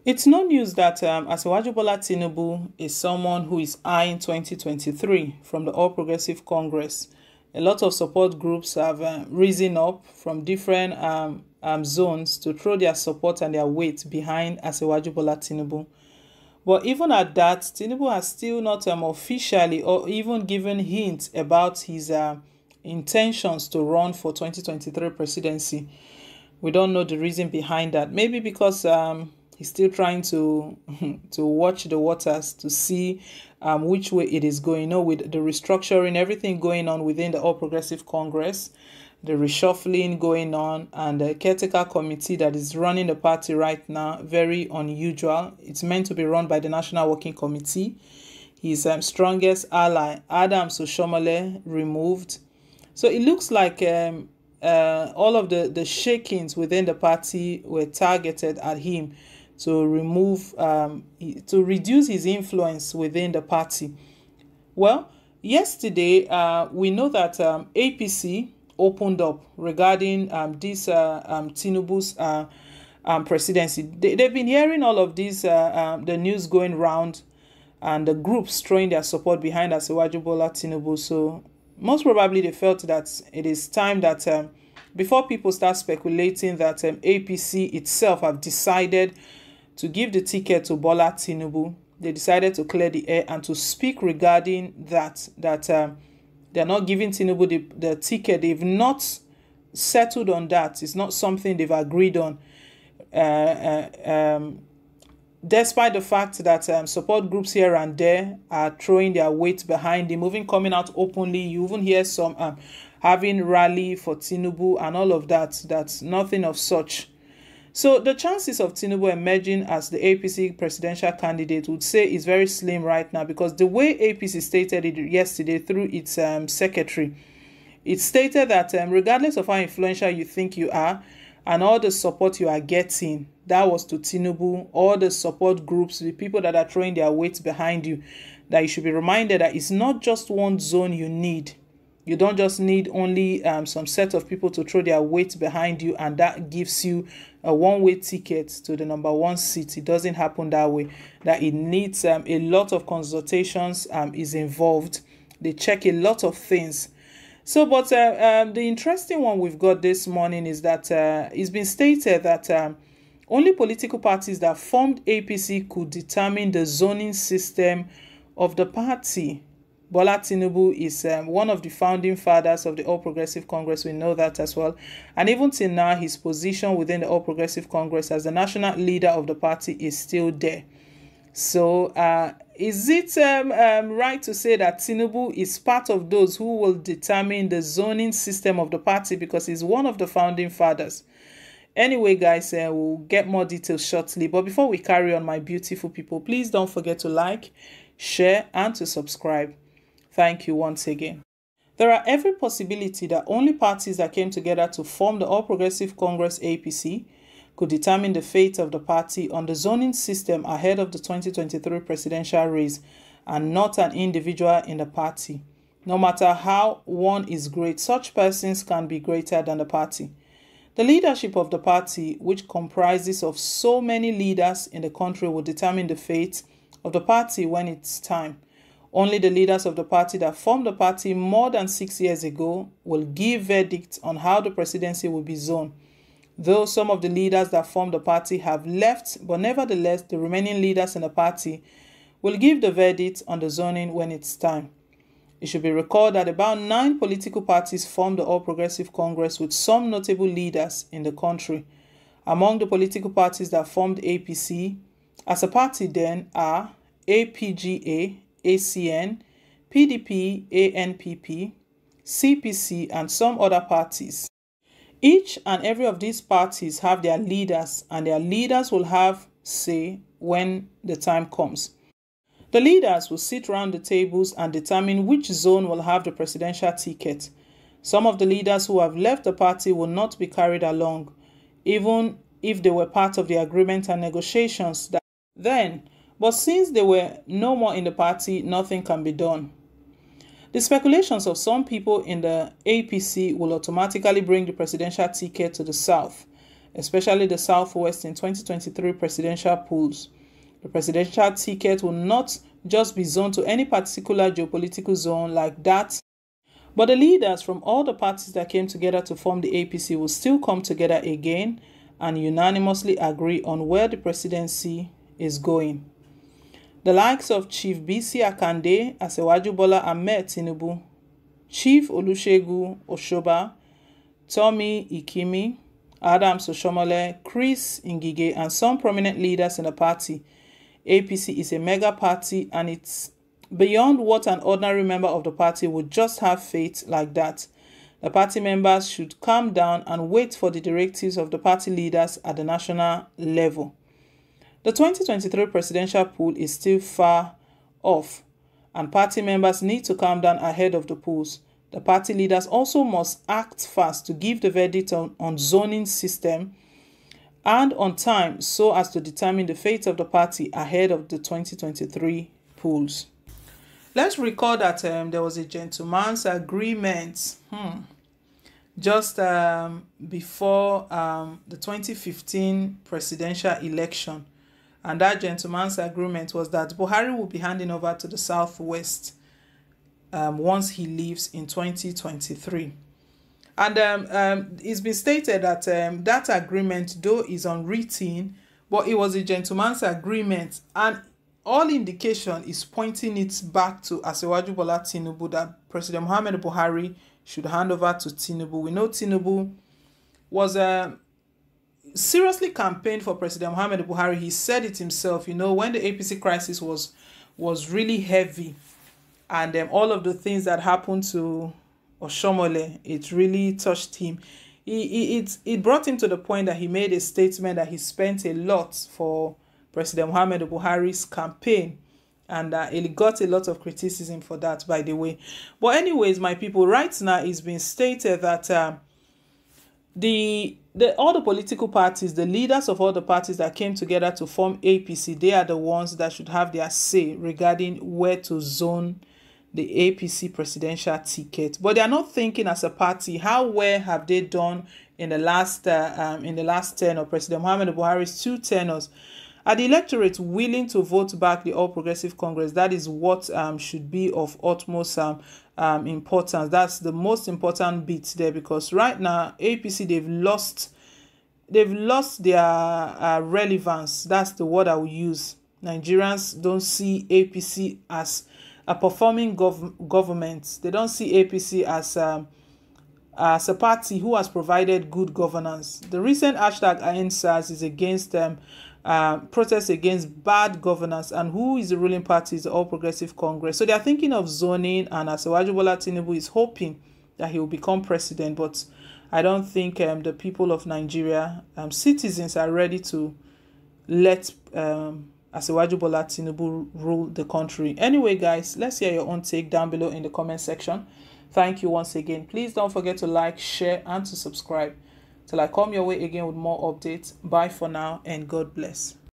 It's no news that Asiwaju Bola Tinubu is someone who is eyeing 2023 from the All Progressive Congress. A lot of support groups have risen up from different zones to throw their support and their weight behind Asiwaju Bola Tinubu. But even at that, Tinubu has still not officially or even given hints about his intentions to run for 2023 presidency. We don't know the reason behind that. Maybe because he's still trying to to watch the waters to see which way it is going. You know, with the restructuring, everything going on within the All Progressive Congress, the reshuffling going on, and the caretaker committee that is running the party right now, very unusual. It's meant to be run by the National Working Committee. His strongest ally, Adams Oshomole, removed. So it looks like all of the shakings within the party were targeted at him to remove, to reduce his influence within the party. Well, yesterday, we know that APC opened up regarding this Tinubu's presidency. They've been hearing all of this, the news going round, and the groups throwing their support behind Asiwaju Bola Tinubu. So most probably they felt that it is time that before people start speculating that APC itself have decided to give the ticket to Bola Tinubu, they decided to clear the air and to speak regarding that they're not giving Tinubu the ticket. They've not settled on that. It's not something they've agreed on. Despite the fact that support groups here and there are throwing their weight behind him, even coming out openly. You even hear some having rally for Tinubu and all of that. That's nothing of such. So the chances of Tinubu emerging as the APC presidential candidate would say is very slim right now, because the way APC stated it yesterday through its secretary, it stated that regardless of how influential you think you are and all the support you are getting, that was to Tinubu, all the support groups, the people that are throwing their weight behind you, that you should be reminded that it's not just one zone you need. You don't just need only some set of people to throw their weight behind you and that gives you a one-way ticket to the #1 seat. It doesn't happen that way. That it needs a lot of consultations is involved. They check a lot of things. So, but the interesting one we've got this morning is that it's been stated that only political parties that formed APC could determine the zoning system of the party. Bola Tinubu is one of the founding fathers of the All Progressive Congress. We know that as well. And even till now, his position within the All Progressive Congress as the national leader of the party is still there. So is it right to say that Tinubu is part of those who will determine the zoning system of the party, because he's one of the founding fathers? Anyway, guys, we'll get more details shortly. But before we carry on, my beautiful people, please don't forget to like, share, and to subscribe. Thank you once again. There are every possibility that only parties that came together to form the All Progressive Congress APC could determine the fate of the party on the zoning system ahead of the 2023 presidential race, and not an individual in the party. No matter how one is great, such persons can be greater than the party. The leadership of the party, which comprises of so many leaders in the country, will determine the fate of the party when it's time. Only the leaders of the party that formed the party more than 6 years ago will give verdict on how the presidency will be zoned. Though some of the leaders that formed the party have left, but nevertheless the remaining leaders in the party will give the verdict on the zoning when it's time. It should be recalled that about 9 political parties formed the All Progressive Congress with some notable leaders in the country. Among the political parties that formed APC as a party then are APGA, ACN, PDP, ANPP, CPC, and some other parties. Each and every of these parties have their leaders, and their leaders will have say when the time comes. The leaders will sit around the tables and determine which zone will have the presidential ticket. Some of the leaders who have left the party will not be carried along, even if they were part of the agreement and negotiations then. But since they were no more in the party, nothing can be done. The speculations of some people in the APC will automatically bring the presidential ticket to the South. especially the Southwest in 2023 presidential polls. The presidential ticket will not just be zoned to any particular geopolitical zone like that, but the leaders from all the parties that came together to form the APC will still come together again and unanimously agree on where the presidency is going. The likes of Chief BC Akande, Asewaju Bola Ahmed Tinubu, Chief Olusegun Oshoba, Tommy Ikimi, Adams Oshomole, Chris Ngige, and some prominent leaders in the party. APC is a mega party, and it's beyond what an ordinary member of the party would just have faith like that. The party members should calm down and wait for the directives of the party leaders at the national level. The 2023 presidential poll is still far off, and party members need to calm down ahead of the polls. The party leaders also must act fast to give the verdict on zoning system and on time so as to determine the fate of the party ahead of the 2023 polls. Let's recall that there was a gentleman's agreement just before the 2015 presidential election. And that gentleman's agreement was that Buhari will be handing over to the Southwest once he leaves in 2023. And it's been stated that that agreement, though, is unwritten, but it was a gentleman's agreement. And all indication is pointing it back to Asewaju Bola Tinubu, that President Muhammadu Buhari should hand over to Tinubu. We know Tinubu was seriously campaigned for President Muhammadu Buhari. He said it himself, when the APC crisis was really heavy, and all of the things that happened to Oshomole, it really touched him. It brought him to the point that he made a statement that he spent a lot for President Muhammadu Buhari's campaign, and he got a lot of criticism for that, by the way. But anyways, my people, right now it's been stated that all the political parties, the leaders of all the parties that came together to form APC, they are the ones that should have their say regarding where to zone the APC presidential ticket. But they are not thinking as a party, how well have they done in the last tenure, President Muhammadu Buhari's 2 tenures? Are the electorate willing to vote back the All Progressive Congress? That is what should be of utmost importance. That's the most important bit there, because right now APC, they've lost their relevance. That's the word I will use. Nigerians don't see APC as a performing government. They don't see APC as a party who has provided good governance. The recent hashtag #EndSARS is against protests against bad governance, and who is the ruling party is the All Progressive Congress. So they are thinking of zoning, and Asewaju Bola Tinubu is hoping that he will become president. But I don't think the people of Nigeria, citizens, are ready to let Asewaju Bola Tinubu rule the country. Anyway, guys, let's hear your own take down below in the comment section. Thank you once again. Please don't forget to like, share, and to subscribe. Till I come your way again with more updates. Bye for now, and God bless.